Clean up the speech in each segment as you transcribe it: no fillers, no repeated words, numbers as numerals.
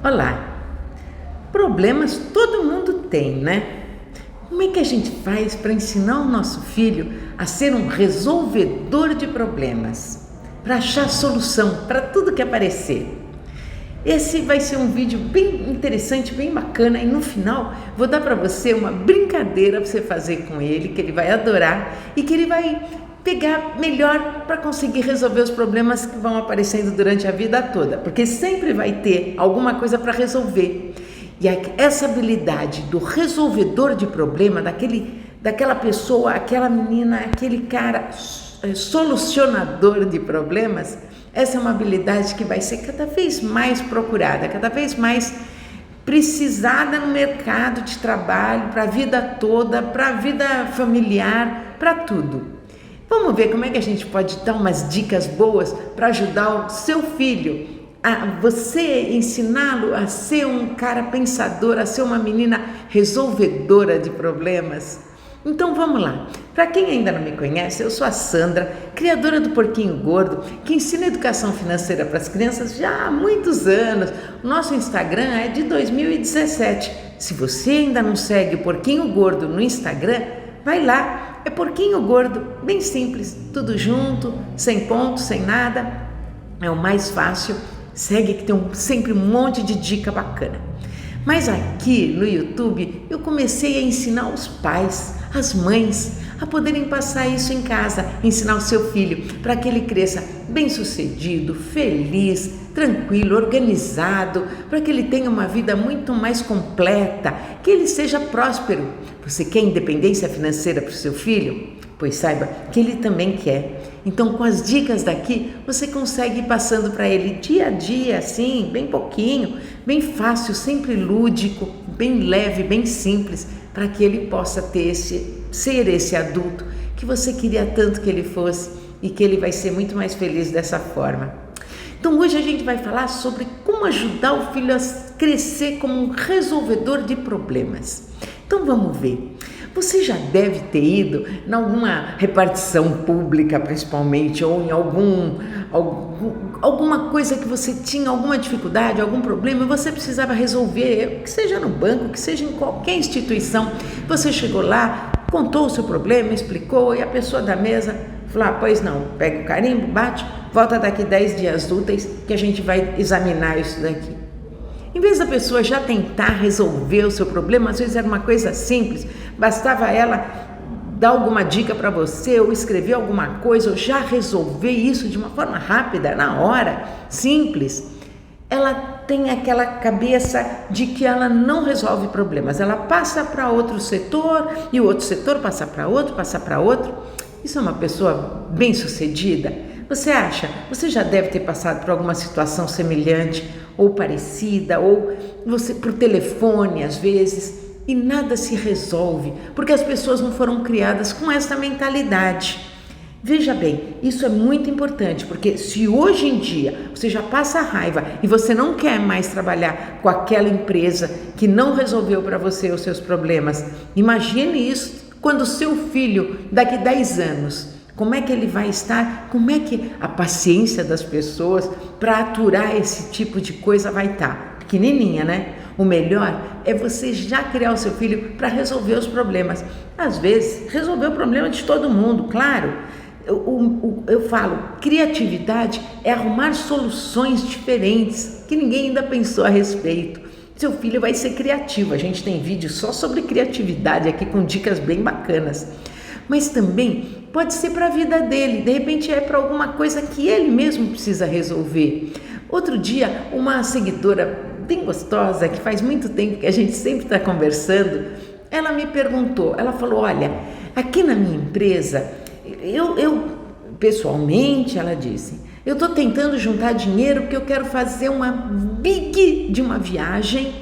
Olá, problemas todo mundo tem, né? Como é que a gente faz para ensinar o nosso filho a ser um resolvedor de problemas? Para achar solução para tudo que aparecer? Esse vai ser um vídeo bem interessante, bem bacana, e no final vou dar para você uma brincadeira para você fazer com ele, que ele vai adorar e que ele vai pegar melhor para conseguir resolver os problemas que vão aparecendo durante a vida toda, porque sempre vai ter alguma coisa para resolver. E essa habilidade do resolvedor de problema, daquela pessoa, aquela menina, aquele cara solucionador de problemas, essa é uma habilidade que vai ser cada vez mais procurada, cada vez mais precisada no mercado de trabalho, para a vida toda, para a vida familiar, para tudo. Vamos ver como é que a gente pode dar umas dicas boas para ajudar o seu filho, a você ensiná-lo a ser um cara pensador, a ser uma menina resolvedora de problemas. Então vamos lá. Para quem ainda não me conhece, eu sou a Sandra, criadora do Porquinho Gordo, que ensina educação financeira para as crianças já há muitos anos. O nosso Instagram é de 2017. Se você ainda não segue o Porquinho Gordo no Instagram, vai lá. É Porquinho Gordo, bem simples, tudo junto, sem ponto, sem nada. É o mais fácil. Segue que tem sempre um monte de dica bacana. Mas aqui no YouTube eu comecei a ensinar os pais, as mães, a poderem passar isso em casa, ensinar o seu filho para que ele cresça bem-sucedido, feliz, tranquilo, organizado, para que ele tenha uma vida muito mais completa, que ele seja próspero. Você quer independência financeira para o seu filho? Pois saiba que ele também quer. Então, com as dicas daqui, você consegue ir passando para ele dia a dia, assim, bem pouquinho, bem fácil, sempre lúdico, bem leve, bem simples, para que ele possa ser esse adulto que você queria tanto que ele fosse e que ele vai ser muito mais feliz dessa forma. Então, hoje a gente vai falar sobre como ajudar o filho a crescer como um resolvedor de problemas. Então, vamos ver. Você já deve ter ido em alguma repartição pública, principalmente, ou em alguma coisa que você tinha alguma dificuldade, algum problema, e você precisava resolver, que seja no banco, que seja em qualquer instituição. Você chegou lá, contou o seu problema, explicou, e a pessoa da mesa falou: pois não, pega o carimbo, bate, volta daqui 10 dias úteis que a gente vai examinar isso daqui. Em vez da pessoa já tentar resolver o seu problema, às vezes era uma coisa simples, bastava ela dar alguma dica para você, ou escrever alguma coisa, ou já resolver isso de uma forma rápida, na hora, simples. Ela tem aquela cabeça de que ela não resolve problemas, ela passa para outro setor, e o outro setor passa para outro. Isso é uma pessoa bem-sucedida? Você acha? Você já deve ter passado por alguma situação semelhante ou parecida, ou você por telefone às vezes, e nada se resolve, porque as pessoas não foram criadas com essa mentalidade. Veja bem, isso é muito importante, porque se hoje em dia você já passa raiva e você não quer mais trabalhar com aquela empresa que não resolveu para você os seus problemas, imagine isso quando o seu filho, daqui 10 anos, como é que ele vai estar? Como é que a paciência das pessoas para aturar esse tipo de coisa vai estar? Pequenininha, né? O melhor é você já criar o seu filho para resolver os problemas. Às vezes, resolver o problema de todo mundo, claro. Eu falo, criatividade é arrumar soluções diferentes que ninguém ainda pensou a respeito. Seu filho vai ser criativo. A gente tem vídeo só sobre criatividade aqui com dicas bem bacanas. Mas também pode ser para a vida dele, de repente é para alguma coisa que ele mesmo precisa resolver. Outro dia, uma seguidora bem gostosa, que faz muito tempo que a gente sempre está conversando, ela me perguntou, ela falou: olha, aqui na minha empresa, eu pessoalmente, ela disse, eu estou tentando juntar dinheiro porque eu quero fazer uma big viagem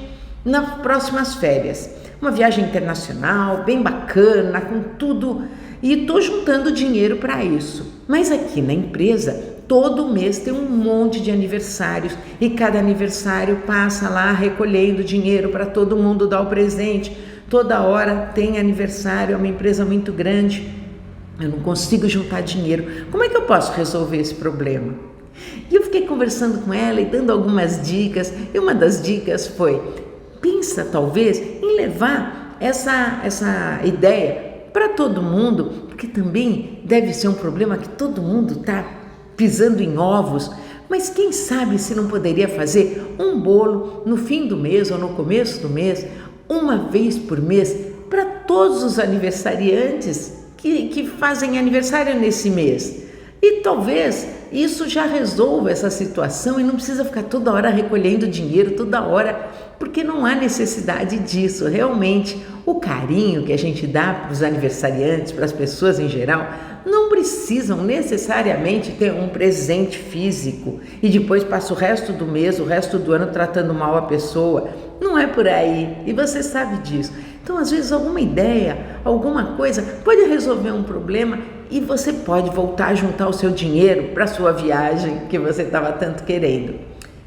nas próximas férias. Uma viagem internacional, bem bacana, com tudo, e estou juntando dinheiro para isso. Mas aqui na empresa, todo mês tem um monte de aniversários e cada aniversário passa lá recolhendo dinheiro para todo mundo dar o presente. Toda hora tem aniversário, é uma empresa muito grande, eu não consigo juntar dinheiro. Como é que eu posso resolver esse problema? E eu fiquei conversando com ela e dando algumas dicas, e uma das dicas foi: pensa talvez em levar essa ideia para todo mundo, porque também deve ser um problema que todo mundo está pisando em ovos, mas quem sabe se não poderia fazer um bolo no fim do mês ou no começo do mês, uma vez por mês, para todos os aniversariantes que fazem aniversário nesse mês. E talvez isso já resolva essa situação e não precisa ficar toda hora recolhendo dinheiro, toda hora, porque não há necessidade disso. Realmente, o carinho que a gente dá para os aniversariantes, para as pessoas em geral, não precisam necessariamente ter um presente físico e depois passa o resto do mês, o resto do ano tratando mal a pessoa. Não é por aí, e você sabe disso. Então, às vezes, alguma ideia, alguma coisa pode resolver um problema e você pode voltar a juntar o seu dinheiro para a sua viagem que você estava tanto querendo.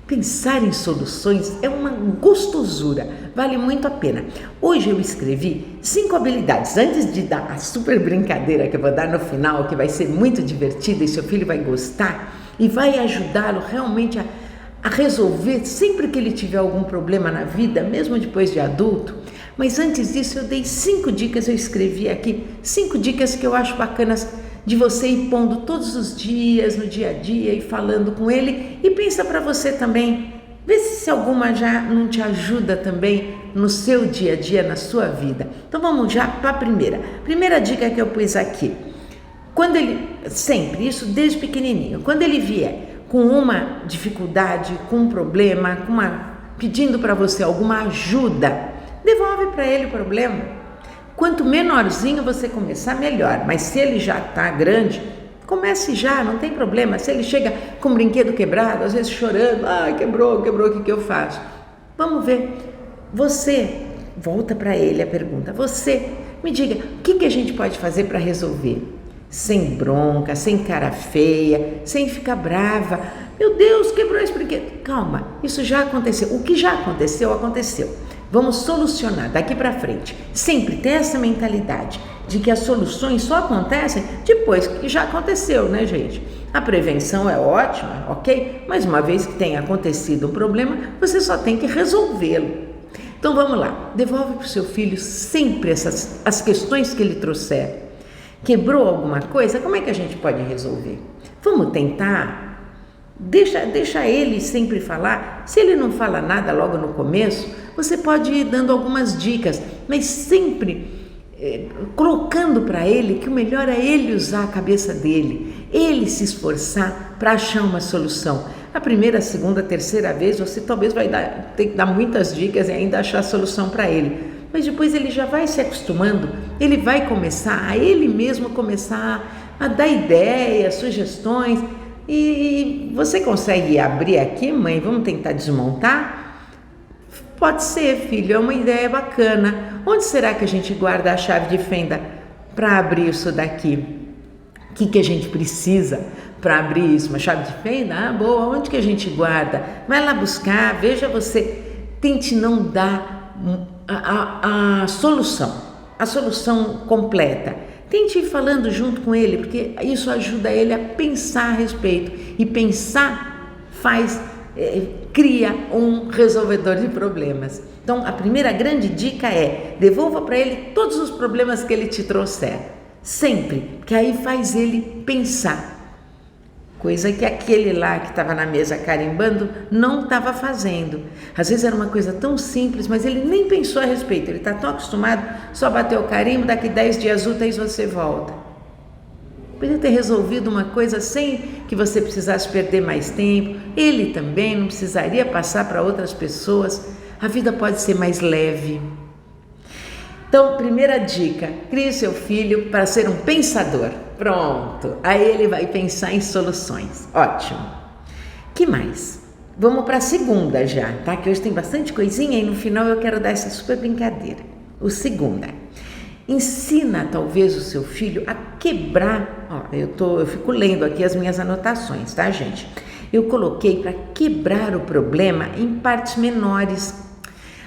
Pensar em soluções é uma gostosura, vale muito a pena. Hoje eu escrevi 5 habilidades, antes de dar a super brincadeira que eu vou dar no final, que vai ser muito divertida e seu filho vai gostar e vai ajudá-lo realmente a resolver sempre que ele tiver algum problema na vida, mesmo depois de adulto. Mas antes disso eu dei 5 dicas, eu escrevi aqui 5 dicas que eu acho bacanas de você ir pondo todos os dias, no dia a dia, e falando com ele. E pensa para você também, vê se alguma já não te ajuda também no seu dia a dia, na sua vida. Então vamos já para a primeira dica que eu pus aqui. Quando ele, sempre, isso desde pequenininho, quando ele vier com uma dificuldade, com um problema, pedindo para você alguma ajuda, devolve para ele o problema. Quanto menorzinho você começar, melhor. Mas se ele já está grande, comece já, não tem problema. Se ele chega com um brinquedo quebrado, às vezes chorando, quebrou, o que eu faço? Vamos ver. Você, volta para ele a pergunta, você me diga, o que a gente pode fazer para resolver? Sem bronca, sem cara feia, sem ficar brava. Meu Deus, quebrou esse brinquedo. Calma, isso já aconteceu. O que já aconteceu, aconteceu. Vamos solucionar daqui para frente. Sempre ter essa mentalidade de que as soluções só acontecem depois que já aconteceu, né, gente? A prevenção é ótima, ok? Mas uma vez que tenha acontecido um problema, você só tem que resolvê-lo. Então vamos lá, devolve para o seu filho sempre as questões que ele trouxer. Quebrou alguma coisa? Como é que a gente pode resolver? Vamos tentar. Deixa ele sempre falar. Se ele não fala nada logo no começo, você pode ir dando algumas dicas, mas sempre colocando para ele que o melhor é ele usar a cabeça dele, ele se esforçar para achar uma solução. A primeira, a segunda, a terceira vez, você talvez vai ter que dar muitas dicas e ainda achar a solução para ele. Mas depois ele já vai se acostumando, ele vai começar a ele mesmo começar a dar ideias, sugestões. E você consegue abrir aqui, mãe? Vamos tentar desmontar? Pode ser, filho, é uma ideia bacana. Onde será que a gente guarda a chave de fenda para abrir isso daqui? O que a gente precisa para abrir isso? Uma chave de fenda? Boa, onde que a gente guarda? Vai lá buscar, veja você. Tente não dar a solução completa. Tente ir falando junto com ele, porque isso ajuda ele a pensar a respeito. E pensar cria um resolvedor de problemas. Então, a primeira grande dica é: devolva para ele todos os problemas que ele te trouxer. Sempre, que aí faz ele pensar. Coisa que aquele lá que estava na mesa carimbando não estava fazendo. Às vezes era uma coisa tão simples, mas ele nem pensou a respeito. Ele está tão acostumado, só bateu o carimbo, daqui 10 dias úteis você volta. Podia ter resolvido uma coisa sem que você precisasse perder mais tempo. Ele também não precisaria passar para outras pessoas. A vida pode ser mais leve. Então, primeira dica, crie seu filho para ser um pensador. Pronto, aí ele vai pensar em soluções. Ótimo. Que mais? Vamos para a segunda já, tá? Que hoje tem bastante coisinha e no final eu quero dar essa super brincadeira. O segunda, ensina talvez o seu filho a quebrar. Eu fico lendo aqui as minhas anotações, tá, gente? Eu coloquei para quebrar o problema em partes menores.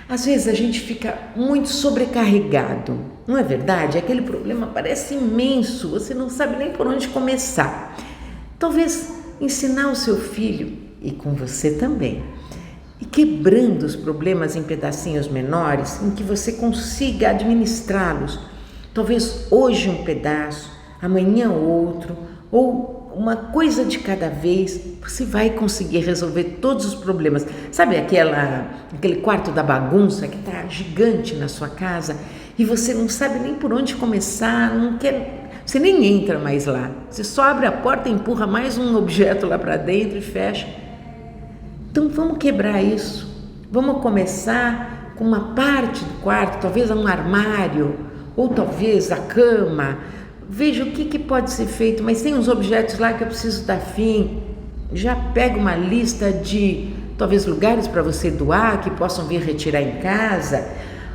Às vezes a gente fica muito sobrecarregado, não é verdade? Aquele problema parece imenso, você não sabe nem por onde começar. Talvez ensinar o seu filho, e com você também, e quebrando os problemas em pedacinhos menores, em que você consiga administrá-los. Talvez hoje um pedaço, amanhã outro, ou uma coisa de cada vez, você vai conseguir resolver todos os problemas. Sabe aquele quarto da bagunça que está gigante na sua casa e você não sabe nem por onde começar, você nem entra mais lá. Você só abre a porta, empurra mais um objeto lá para dentro e fecha. Então vamos quebrar isso. Vamos começar com uma parte do quarto, talvez um armário, ou talvez a cama. Veja o que pode ser feito, mas tem uns objetos lá que eu preciso dar fim. Já pega uma lista de talvez lugares para você doar, que possam vir retirar em casa.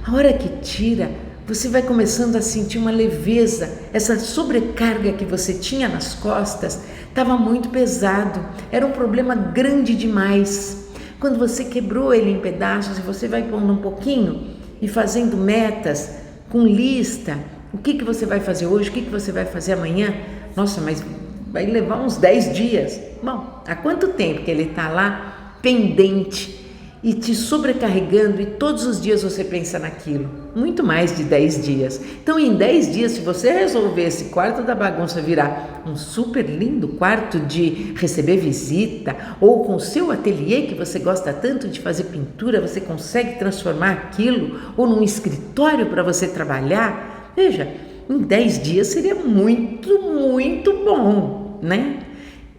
A hora que tira, você vai começando a sentir uma leveza. Essa sobrecarga que você tinha nas costas estava muito pesado, era um problema grande demais. Quando você quebrou ele em pedaços e você vai pondo um pouquinho e fazendo metas com lista, o que você vai fazer hoje, o que você vai fazer amanhã? Nossa, mas vai levar uns 10 dias. Bom, há quanto tempo que ele está lá pendente e te sobrecarregando e todos os dias você pensa naquilo? Muito mais de 10 dias. Então em 10 dias, se você resolver esse quarto da bagunça virar um super lindo quarto de receber visita, ou com o seu ateliê que você gosta tanto de fazer pintura, você consegue transformar aquilo, ou num escritório para você trabalhar, veja, em 10 dias seria muito, muito bom, né?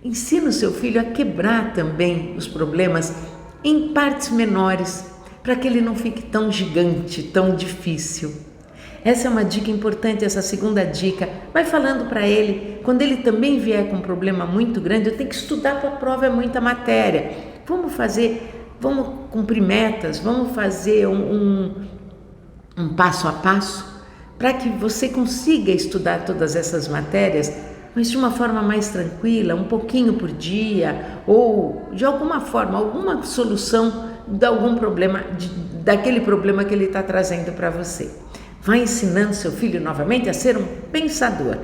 Ensina o seu filho a quebrar também os problemas em partes menores, para que ele não fique tão gigante, tão difícil. Essa é uma dica importante, essa segunda dica. Vai falando para ele, quando ele também vier com um problema muito grande, eu tenho que estudar para a prova, é muita matéria. Vamos cumprir metas, vamos fazer um passo a passo, para que você consiga estudar todas essas matérias, mas de uma forma mais tranquila, um pouquinho por dia, ou de alguma forma, alguma solução de algum problema, daquele problema que ele está trazendo para você. Vai ensinando seu filho novamente a ser um pensador,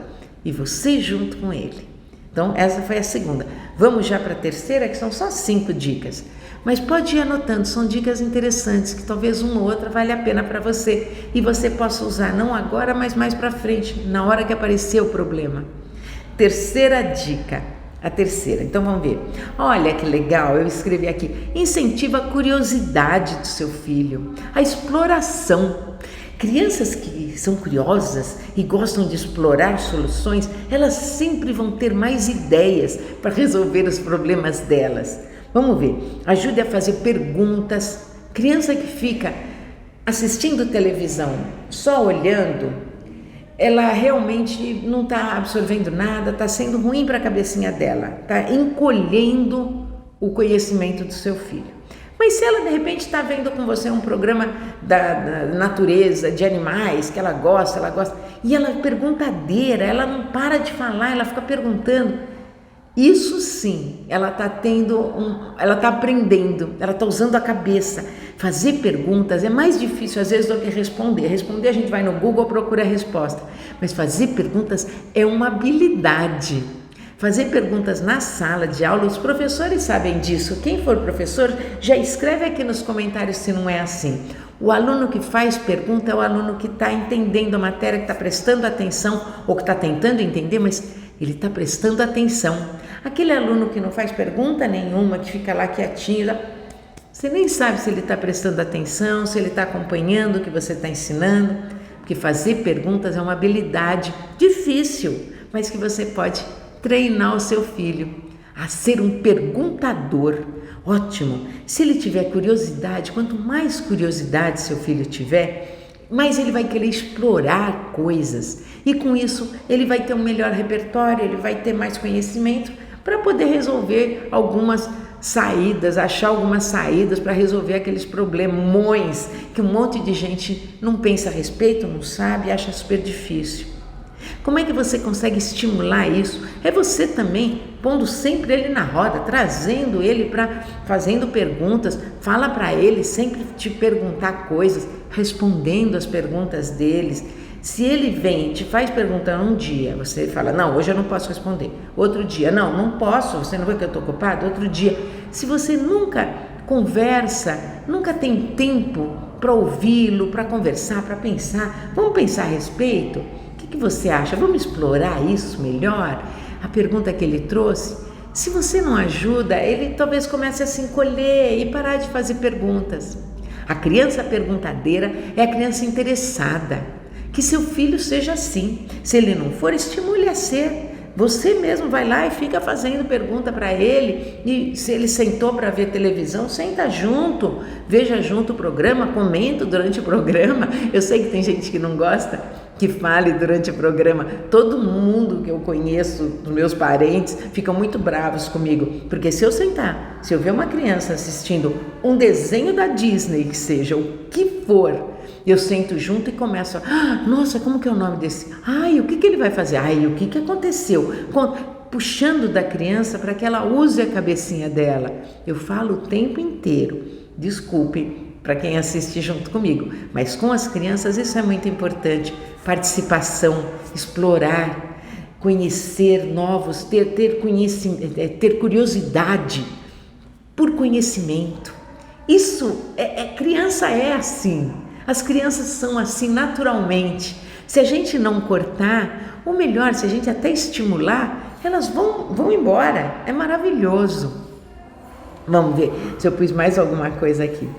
e você junto com ele. Então essa foi a segunda. Vamos já para a terceira, que são só 5 dicas. Mas pode ir anotando, são dicas interessantes, que talvez uma ou outra vale a pena para você, e você possa usar não agora, mas mais para frente, na hora que aparecer o problema. Terceira dica, a terceira, então vamos ver. Olha que legal, eu escrevi aqui: incentiva a curiosidade do seu filho, a exploração. Crianças que são curiosas e gostam de explorar soluções, elas sempre vão ter mais ideias para resolver os problemas delas. Vamos ver, ajude a fazer perguntas. Criança que fica assistindo televisão, só olhando, ela realmente não está absorvendo nada, está sendo ruim para a cabecinha dela, está encolhendo o conhecimento do seu filho. Mas se ela de repente está vendo com você um programa da natureza, de animais, que ela gosta, e ela é perguntadeira, ela não para de falar, ela fica perguntando, isso sim, ela está aprendendo, ela está usando a cabeça. Fazer perguntas é mais difícil às vezes do que responder. Responder a gente vai no Google, procura a resposta, mas fazer perguntas é uma habilidade. Fazer perguntas na sala de aula, os professores sabem disso. Quem for professor, já escreve aqui nos comentários se não é assim. O aluno que faz pergunta é o aluno que está entendendo a matéria, que está prestando atenção, ou que está tentando entender, mas ele está prestando atenção. Aquele aluno que não faz pergunta nenhuma, que fica lá quietinho, você nem sabe se ele está prestando atenção, se ele está acompanhando o que você está ensinando, porque fazer perguntas é uma habilidade difícil, mas que você pode treinar o seu filho a ser um perguntador. Ótimo! Se ele tiver curiosidade, quanto mais curiosidade seu filho tiver, mais ele vai querer explorar coisas, e com isso ele vai ter um melhor repertório, ele vai ter mais conhecimento para poder resolver algumas saídas, achar algumas saídas para resolver aqueles problemões que um monte de gente não pensa a respeito, não sabe, acha super difícil. Como é que você consegue estimular isso? É você também pondo sempre ele na roda, trazendo ele fazendo perguntas, fala para ele sempre te perguntar coisas, respondendo as perguntas deles, Se ele vem e te faz perguntar um dia, você fala, não, hoje eu não posso responder. Outro dia, não posso, você não vê que eu estou ocupado? Outro dia, se você nunca conversa, nunca tem tempo para ouvi-lo, para conversar, para pensar, vamos pensar a respeito? O que você acha? Vamos explorar isso melhor? A pergunta que ele trouxe, se você não ajuda, ele talvez comece a se encolher e parar de fazer perguntas. A criança perguntadeira é a criança interessada. Que seu filho seja assim. Se ele não for, estimule a ser. Você mesmo vai lá e fica fazendo pergunta para ele, e se ele sentou para ver televisão, senta junto, veja junto o programa, comenta durante o programa. Eu sei que tem gente que não gosta que fale durante o programa. Todo mundo que eu conheço, dos meus parentes, ficam muito bravos comigo, porque se eu sentar, se eu ver uma criança assistindo um desenho da Disney, que seja o que for, eu sento junto e começo nossa, como que é o nome desse? Ai, o que ele vai fazer? Ai, o que aconteceu? Puxando da criança para que ela use a cabecinha dela. Eu falo o tempo inteiro, desculpe para quem assiste junto comigo, mas com as crianças isso é muito importante. Participação, explorar, conhecer novos, ter curiosidade por conhecimento. Isso, criança é assim. As crianças são assim naturalmente. Se a gente não cortar, ou melhor, se a gente até estimular, elas vão embora. É maravilhoso. Vamos ver se eu pus mais alguma coisa aqui.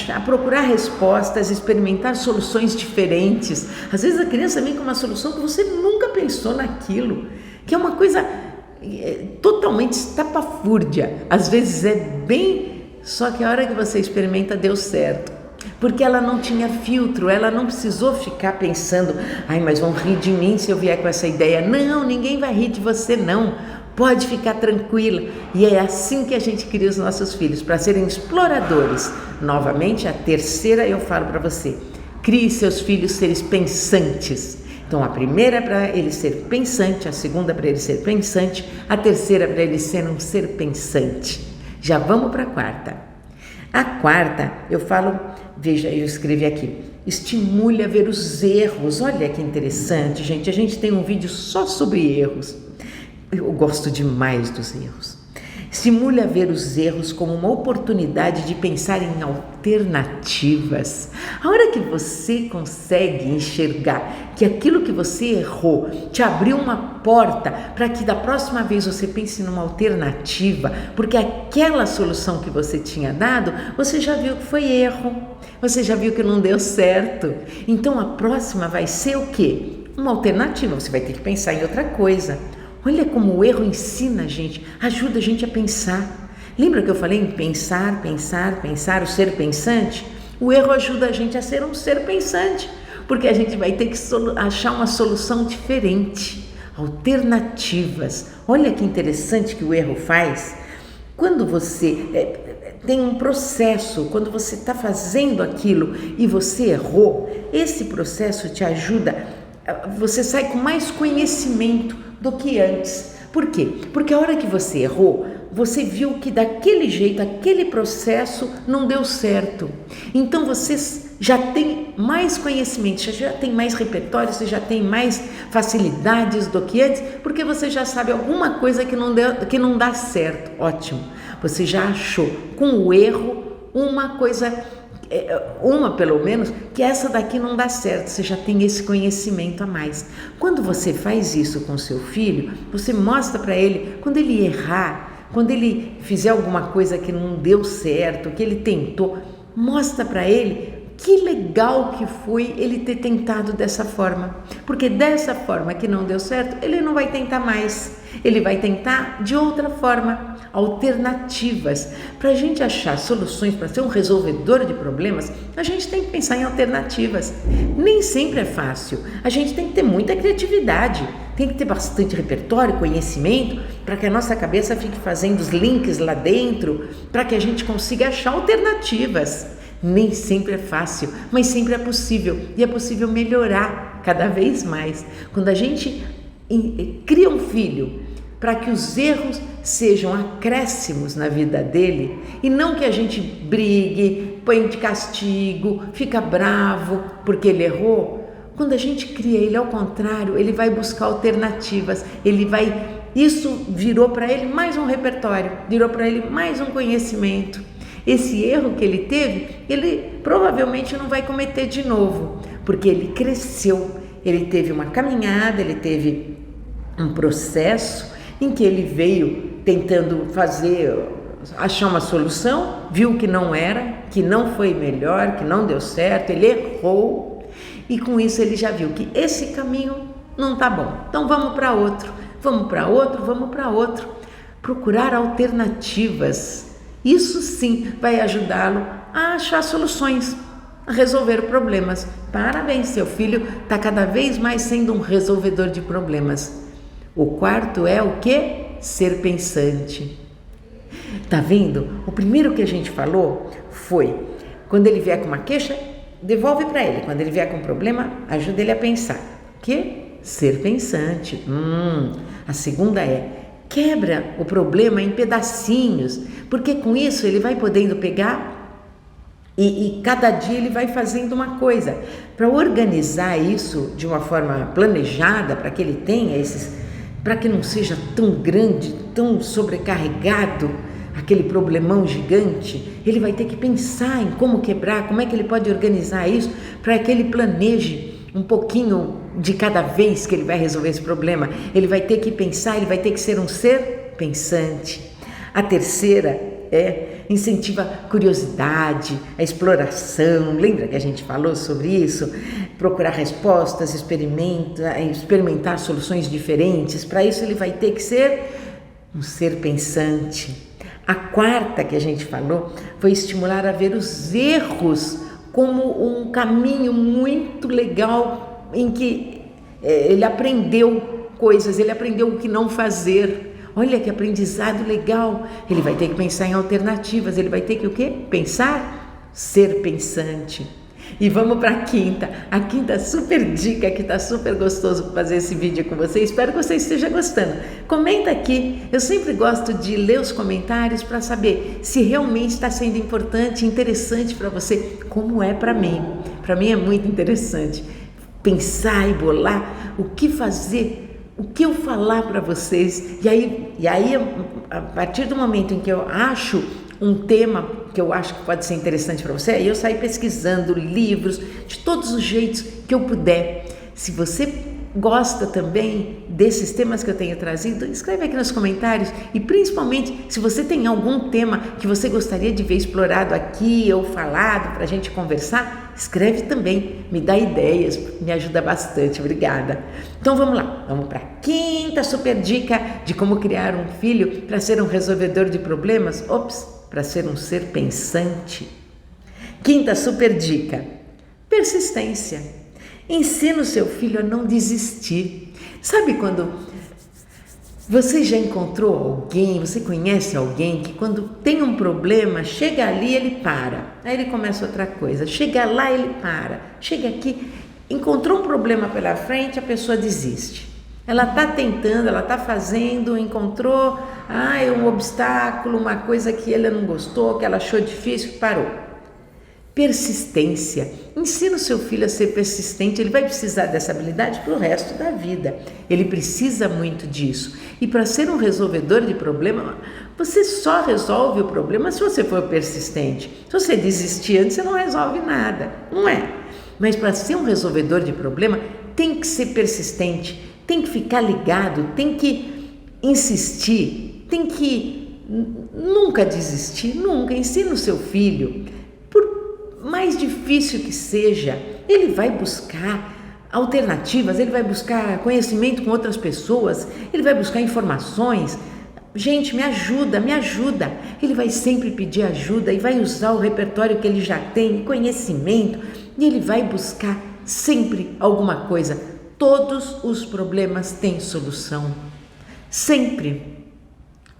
A procurar respostas, experimentar soluções diferentes. Às vezes a criança vem com uma solução que você nunca pensou naquilo, que é uma coisa totalmente estapafúrdia. Às vezes só que a hora que você experimenta deu certo. Porque ela não tinha filtro, ela não precisou ficar pensando, ai, mas vão rir de mim se eu vier com essa ideia. Não, ninguém vai rir de você não, pode ficar tranquila. E é assim que a gente cria os nossos filhos, para serem exploradores. Novamente, a terceira eu falo para você, crie seus filhos seres pensantes. Então a primeira é para ele ser pensante, a segunda é para ele ser pensante, a terceira é para ele ser um ser pensante. Já vamos para a quarta. A quarta, eu falo, veja, eu escrevi aqui, estimule a ver os erros. Olha que interessante, gente, a gente tem um vídeo só sobre erros. Eu gosto demais dos erros. Estimule a ver os erros como uma oportunidade de pensar em alternativas. A hora que você consegue enxergar que aquilo que você errou te abriu uma porta para que da próxima vez você pense numa alternativa, porque aquela solução que você tinha dado, você já viu que foi erro, você já viu que não deu certo. Então a próxima vai ser o quê? Uma alternativa, você vai ter que pensar em outra coisa. Olha como o erro ensina a gente, ajuda a gente a pensar. Lembra que eu falei em pensar, o ser pensante? O erro ajuda a gente a ser um ser pensante, porque a gente vai ter que achar uma solução diferente, alternativas. Olha que interessante que o erro faz. Quando você tem um processo, quando você está fazendo aquilo e você errou, esse processo te ajuda, você sai com mais conhecimento do que antes. Por quê? Porque a hora que você errou, você viu que daquele jeito, aquele processo não deu certo. Então você já tem mais conhecimento, você já tem mais repertório, você já tem mais facilidades do que antes, porque você já sabe alguma coisa que não dá certo. Ótimo, você já achou com o erro uma coisa, pelo menos, que essa daqui não dá certo. Você já tem esse conhecimento a mais. Quando você faz isso com seu filho, você mostra para ele, quando ele errar, quando ele fizer alguma coisa que não deu certo, que ele tentou, mostra para ele que legal que foi ele ter tentado dessa forma, porque dessa forma que não deu certo, ele não vai tentar mais, ele vai tentar de outra forma, alternativas. Para a gente achar soluções, para ser um resolvedor de problemas, a gente tem que pensar em alternativas. Nem sempre é fácil, a gente tem que ter muita criatividade, tem que ter bastante repertório, conhecimento, para que a nossa cabeça fique fazendo os links lá dentro, para que a gente consiga achar alternativas. Nem sempre é fácil, mas sempre é possível, e é possível melhorar cada vez mais. Quando a gente cria um filho para que os erros sejam acréscimos na vida dele, e não que a gente brigue, põe de castigo, fica bravo porque ele errou, Quando a gente cria ele ao contrário, ele vai buscar alternativas, isso virou para ele mais um repertório, virou para ele mais um conhecimento. Esse erro que ele teve, ele provavelmente não vai cometer de novo, porque ele cresceu, ele teve uma caminhada, ele teve um processo em que ele veio tentando achar uma solução, viu que não era, que não foi melhor, que não deu certo, ele errou, e com isso ele já viu que esse caminho não está bom, então vamos para outro. Procurar alternativas. Isso sim vai ajudá-lo a achar soluções, a resolver problemas. Parabéns, seu filho está cada vez mais sendo um resolvedor de problemas. O quarto é o quê? Ser pensante. Tá vendo? O primeiro que a gente falou foi, quando ele vier com uma queixa, devolve para ele. Quando ele vier com um problema, ajuda ele a pensar. O quê? Ser pensante. A segunda é, quebra o problema em pedacinhos, porque com isso ele vai podendo pegar e cada dia ele vai fazendo uma coisa. Para organizar isso de uma forma planejada, para que ele tenha para que não seja tão grande, tão sobrecarregado, aquele problemão gigante, ele vai ter que pensar em como quebrar, como é que ele pode organizar isso, para que ele planeje um pouquinho de cada vez que ele vai resolver esse problema. Ele vai ter que pensar, ele vai ter que ser um ser pensante. A terceira é incentiva a curiosidade, a exploração. Lembra que a gente falou sobre isso? Procurar respostas, experimentar soluções diferentes. Para isso ele vai ter que ser um ser pensante. A quarta que a gente falou foi estimular a ver os erros como um caminho muito legal em que ele aprendeu coisas, ele aprendeu o que não fazer. Olha que aprendizado legal. Ele vai ter que pensar em alternativas, ele vai ter que o quê? Pensar, ser pensante. E vamos para a quinta super dica, que está super gostoso fazer esse vídeo com você. Espero que você esteja gostando. Comenta aqui, eu sempre gosto de ler os comentários para saber se realmente está sendo importante, interessante para você, como é para mim. Para mim é muito interessante pensar e bolar o que fazer, o que eu falar para vocês. E aí, a partir do momento em que eu acho um tema que eu acho que pode ser interessante para você, aí eu saio pesquisando livros de todos os jeitos que eu puder. Se você gosta também desses temas que eu tenho trazido, escreve aqui nos comentários, e principalmente se você tem algum tema que você gostaria de ver explorado aqui ou falado para a gente conversar, escreve também, me dá ideias, me ajuda bastante. Obrigada. Então vamos lá, vamos para a quinta super dica de como criar um filho para ser um resolvedor de problemas, para ser um ser pensante. Quinta super dica: persistência. Ensina o seu filho a não desistir. Sabe quando você já encontrou alguém, você conhece alguém que quando tem um problema, chega ali ele para, aí ele começa outra coisa, chega lá ele para, chega aqui, encontrou um problema pela frente, a pessoa desiste. Ela está tentando, ela está fazendo, encontrou um obstáculo, uma coisa que ele não gostou, que ela achou difícil, parou. Persistência. Ensina o seu filho a ser persistente, ele vai precisar dessa habilidade para o resto da vida. Ele precisa muito disso. E para ser um resolvedor de problema, você só resolve o problema se você for persistente. Se você desistir antes, você não resolve nada, não é? Mas para ser um resolvedor de problema, tem que ser persistente, tem que ficar ligado, tem que insistir, tem que nunca desistir, nunca. Ensina o seu filho, por mais difícil que seja, ele vai buscar alternativas, ele vai buscar conhecimento com outras pessoas, ele vai buscar informações. Gente, me ajuda. Ele vai sempre pedir ajuda e vai usar o repertório que ele já tem, conhecimento, e ele vai buscar sempre alguma coisa. Todos os problemas têm solução, sempre.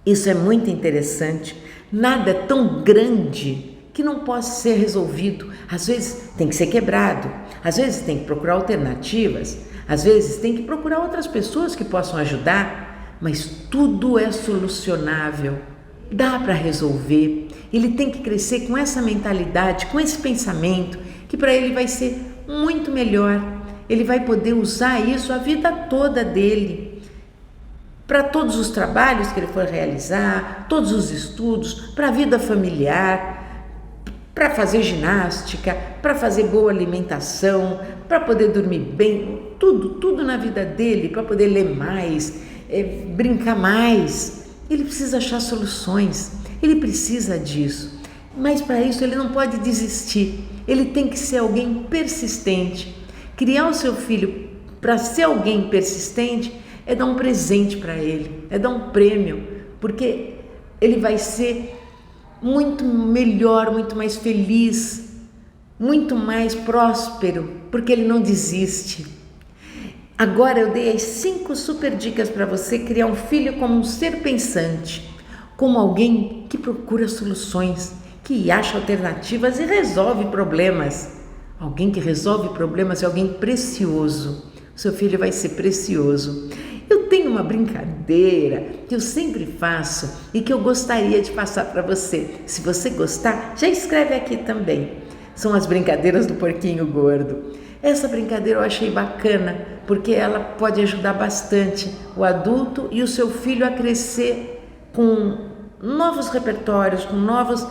Isso é muito interessante. Nada é tão grande que não possa ser resolvido. Às vezes tem que ser quebrado, às vezes tem que procurar alternativas, às vezes tem que procurar outras pessoas que possam ajudar, mas tudo é solucionável, dá para resolver. Ele tem que crescer com essa mentalidade, com esse pensamento, que para ele vai ser muito melhor. ele vai poder usar isso a vida toda dele, para todos os trabalhos que ele for realizar, todos os estudos, para a vida familiar, para fazer ginástica, para fazer boa alimentação, para poder dormir bem, tudo na vida dele, para poder ler mais, brincar mais. Ele precisa achar soluções, ele precisa disso, mas para isso ele não pode desistir, ele tem que ser alguém persistente. Criar o seu filho para ser alguém persistente é dar um presente para ele, é dar um prêmio, porque ele vai ser muito melhor, muito mais feliz, muito mais próspero, porque ele não desiste. Agora eu dei as 5 super dicas para você criar um filho como um ser pensante, como alguém que procura soluções, que acha alternativas e resolve problemas. Alguém que resolve problemas é alguém precioso. O seu filho vai ser precioso. Eu tenho uma brincadeira que eu sempre faço e que eu gostaria de passar para você. Se você gostar, já escreve aqui também. São as brincadeiras do porquinho gordo. Essa brincadeira eu achei bacana, porque ela pode ajudar bastante o adulto e o seu filho a crescer com novos repertórios, com novos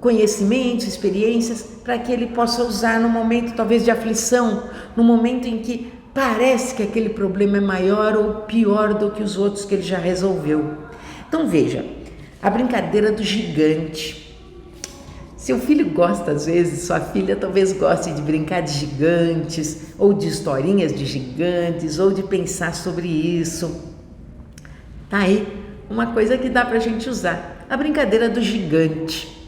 conhecimentos, experiências, para que ele possa usar no momento talvez de aflição, no momento em que parece que aquele problema é maior ou pior do que os outros que ele já resolveu. Então veja, a brincadeira do gigante. Seu filho gosta, às vezes, sua filha talvez goste de brincar de gigantes, ou de historinhas de gigantes, ou de pensar sobre isso. Tá aí uma coisa que dá pra gente usar, a brincadeira do gigante.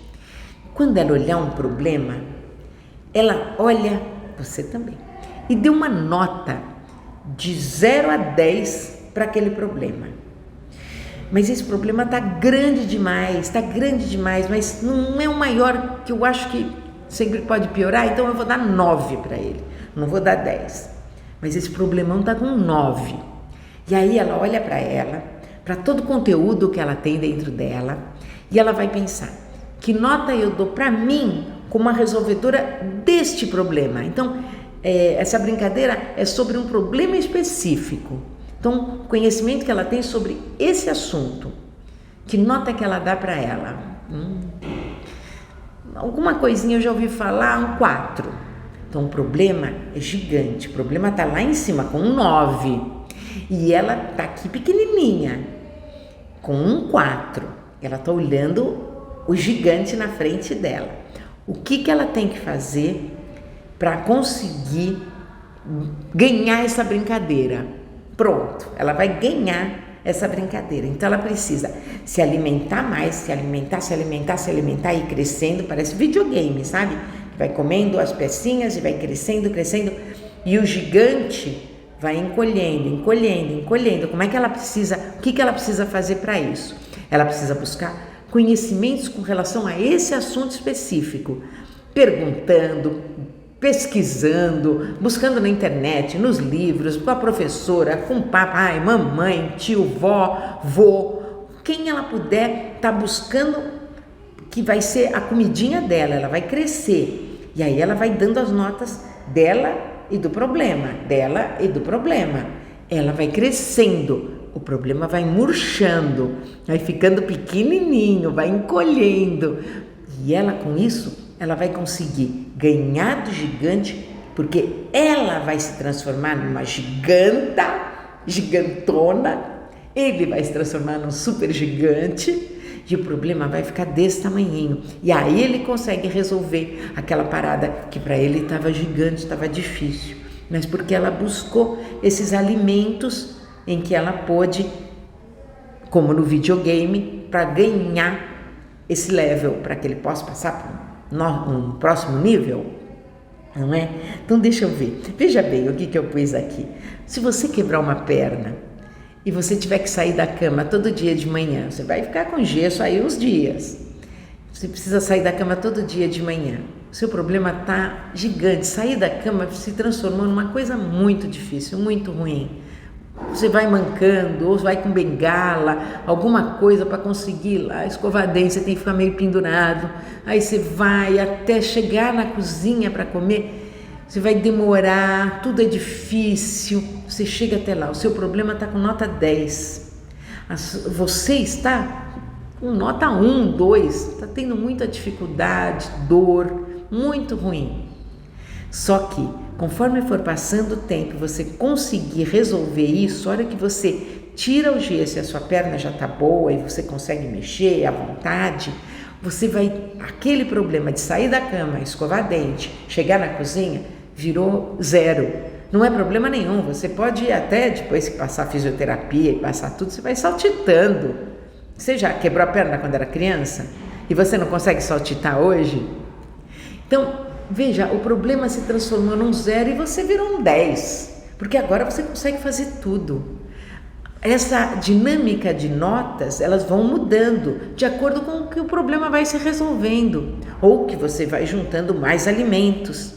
Quando ela olhar um problema, ela olha, você também, e dê uma nota de 0 a 10 para aquele problema. Mas esse problema está grande demais, mas não é o maior, que eu acho que sempre pode piorar, então eu vou dar 9 para ele, não vou dar 10. Mas esse problemão está com 9. E aí ela olha para todo o conteúdo que ela tem dentro dela, e ela vai pensar, que nota eu dou para mim como uma resolvedora deste problema? Então, essa brincadeira é sobre um problema específico. Então, o conhecimento que ela tem sobre esse assunto, que nota que ela dá para ela? Alguma coisinha eu já ouvi falar, um 4. Então, o problema é gigante, o problema está lá em cima com um 9 e ela está aqui pequenininha, com um 4. Ela está olhando o gigante na frente dela. O que ela tem que fazer para conseguir ganhar essa brincadeira? Pronto, ela vai ganhar essa brincadeira. Então ela precisa se alimentar mais, se alimentar e ir crescendo, parece videogame, sabe? Vai comendo as pecinhas e vai crescendo, e o gigante vai encolhendo. Como é que ela precisa, o que ela precisa fazer para isso? Ela precisa buscar conhecimentos com relação a esse assunto específico, perguntando, pesquisando, buscando na internet, nos livros, com a professora, com papai, mamãe, tio, vó, vô, quem ela puder, tá buscando, que vai ser a comidinha dela, ela vai crescer, e aí ela vai dando as notas dela e do problema, ela vai crescendo, o problema vai murchando, vai ficando pequenininho, vai encolhendo, e ela com isso, ela vai conseguir ganhar do gigante, porque ela vai se transformar numa gigantona, ele vai se transformar num super gigante, e o problema vai ficar desse tamanhinho. E aí ele consegue resolver aquela parada que para ele estava gigante, estava difícil, mas porque ela buscou esses alimentos em que ela pôde, como no videogame, para ganhar esse level, para que ele possa passar por um próximo nível, não é? Então deixa eu ver, veja bem o que eu pus aqui. Se você quebrar uma perna e você tiver que sair da cama todo dia de manhã, você vai ficar com gesso aí uns dias, você precisa sair da cama todo dia de manhã, o seu problema está gigante, sair da cama se transformou numa coisa muito difícil, muito ruim. Você vai mancando, ou vai com bengala, alguma coisa para conseguir lá, escovar dente, você tem que ficar meio pendurado, aí você vai até chegar na cozinha para comer, você vai demorar, tudo é difícil, você chega até lá, o seu problema está com nota 10, você está com nota 1, 2, está tendo muita dificuldade, dor, muito ruim. Só que, conforme for passando o tempo, você conseguir resolver isso, a hora que você tira o gesso e a sua perna já está boa e você consegue mexer à vontade, você vai, aquele problema de sair da cama, escovar dente, chegar na cozinha, virou 0. Não é problema nenhum, você pode até, depois que passar a fisioterapia e passar tudo, você vai saltitando. Você já quebrou a perna quando era criança? E você não consegue saltitar hoje? Então, veja, o problema se transformou num 0 e você virou um 10, porque agora você consegue fazer tudo. Essa dinâmica de notas, elas vão mudando de acordo com que o problema vai se resolvendo, ou que você vai juntando mais alimentos.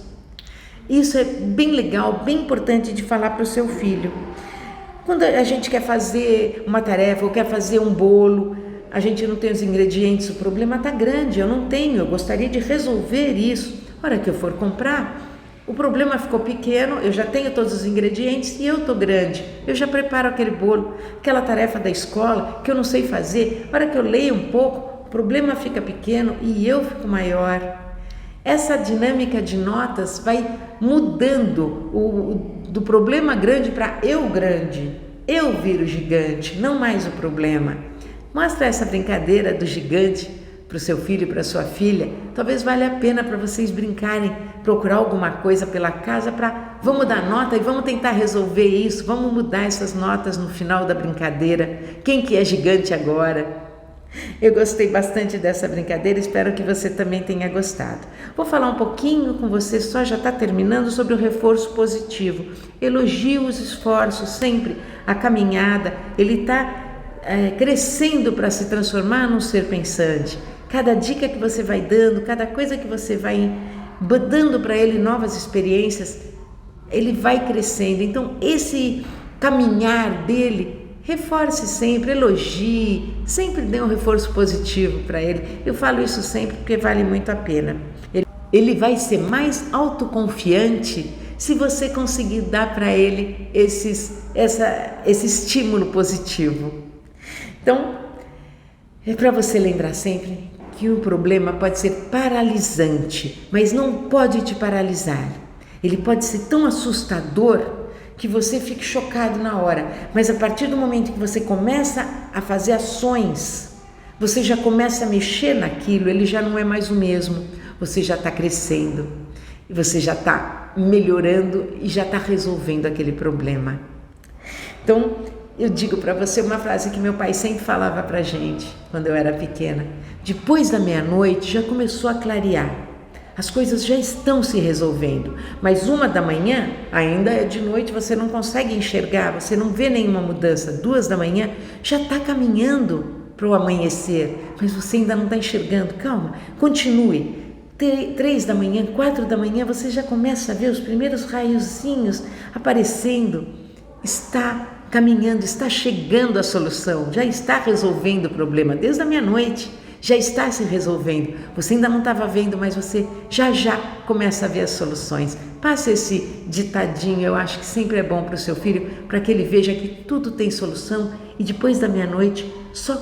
Isso é bem legal, bem importante de falar para o seu filho. Quando a gente quer fazer uma tarefa ou quer fazer um bolo, a gente não tem os ingredientes, o problema está grande, eu não tenho, eu gostaria de resolver isso. A hora que eu for comprar, o problema ficou pequeno, eu já tenho todos os ingredientes e eu estou grande. Eu já preparo aquele bolo, aquela tarefa da escola que eu não sei fazer. A hora que eu leio um pouco, o problema fica pequeno e eu fico maior. Essa dinâmica de notas vai mudando do problema grande para eu grande. Eu viro gigante, não mais o problema. Mostra essa brincadeira do gigante para o seu filho e para a sua filha. Talvez valha a pena para vocês brincarem, procurar alguma coisa pela casa vamos dar nota e vamos tentar resolver isso, vamos mudar essas notas no final da brincadeira. Quem que é gigante agora? Eu gostei bastante dessa brincadeira, espero que você também tenha gostado. Vou falar um pouquinho com você, já está terminando, sobre o reforço positivo. Elogie os esforços, sempre a caminhada, ele está crescendo para se transformar num ser pensante. Cada dica que você vai dando, cada coisa que você vai dando para ele, novas experiências, ele vai crescendo. Então, esse caminhar dele, reforce sempre, elogie, sempre dê um reforço positivo para ele. Eu falo isso sempre porque vale muito a pena. Ele vai ser mais autoconfiante se você conseguir dar para ele esse estímulo positivo. Então, é para você lembrar sempre que o problema pode ser paralisante, mas não pode te paralisar. Ele pode ser tão assustador que você fique chocado na hora, mas a partir do momento que você começa a fazer ações, você já começa a mexer naquilo, ele já não é mais o mesmo, você já está crescendo, e você já está melhorando e já está resolvendo aquele problema. Então, eu digo para você uma frase que meu pai sempre falava para a gente, quando eu era pequena: depois da meia-noite já começou a clarear, as coisas já estão se resolvendo, mas 1h, ainda é de noite, você não consegue enxergar, você não vê nenhuma mudança. 2h já está caminhando para o amanhecer, mas você ainda não está enxergando. Calma, continue. 3h, 4h, você já começa a ver os primeiros raiozinhos aparecendo. Está caminhando, está chegando a solução, já está resolvendo o problema. Desde a meia-noite já está se resolvendo. Você ainda não estava vendo, mas você já começa a ver as soluções. Passe esse ditadinho, eu acho que sempre é bom para o seu filho, para que ele veja que tudo tem solução e depois da meia-noite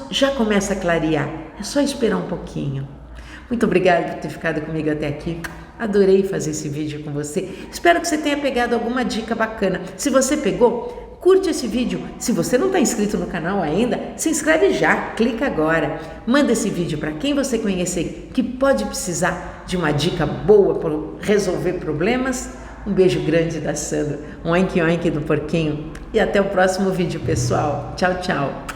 já começa a clarear. É só esperar um pouquinho. Muito obrigada por ter ficado comigo até aqui. Adorei fazer esse vídeo com você. Espero que você tenha pegado alguma dica bacana. Se você pegou, curte esse vídeo. Se você não está inscrito no canal ainda, se inscreve já, clica agora. Manda esse vídeo para quem você conhecer que pode precisar de uma dica boa para resolver problemas. Um beijo grande da Sandra, um oink oink do porquinho e até o próximo vídeo, pessoal. Tchau, tchau.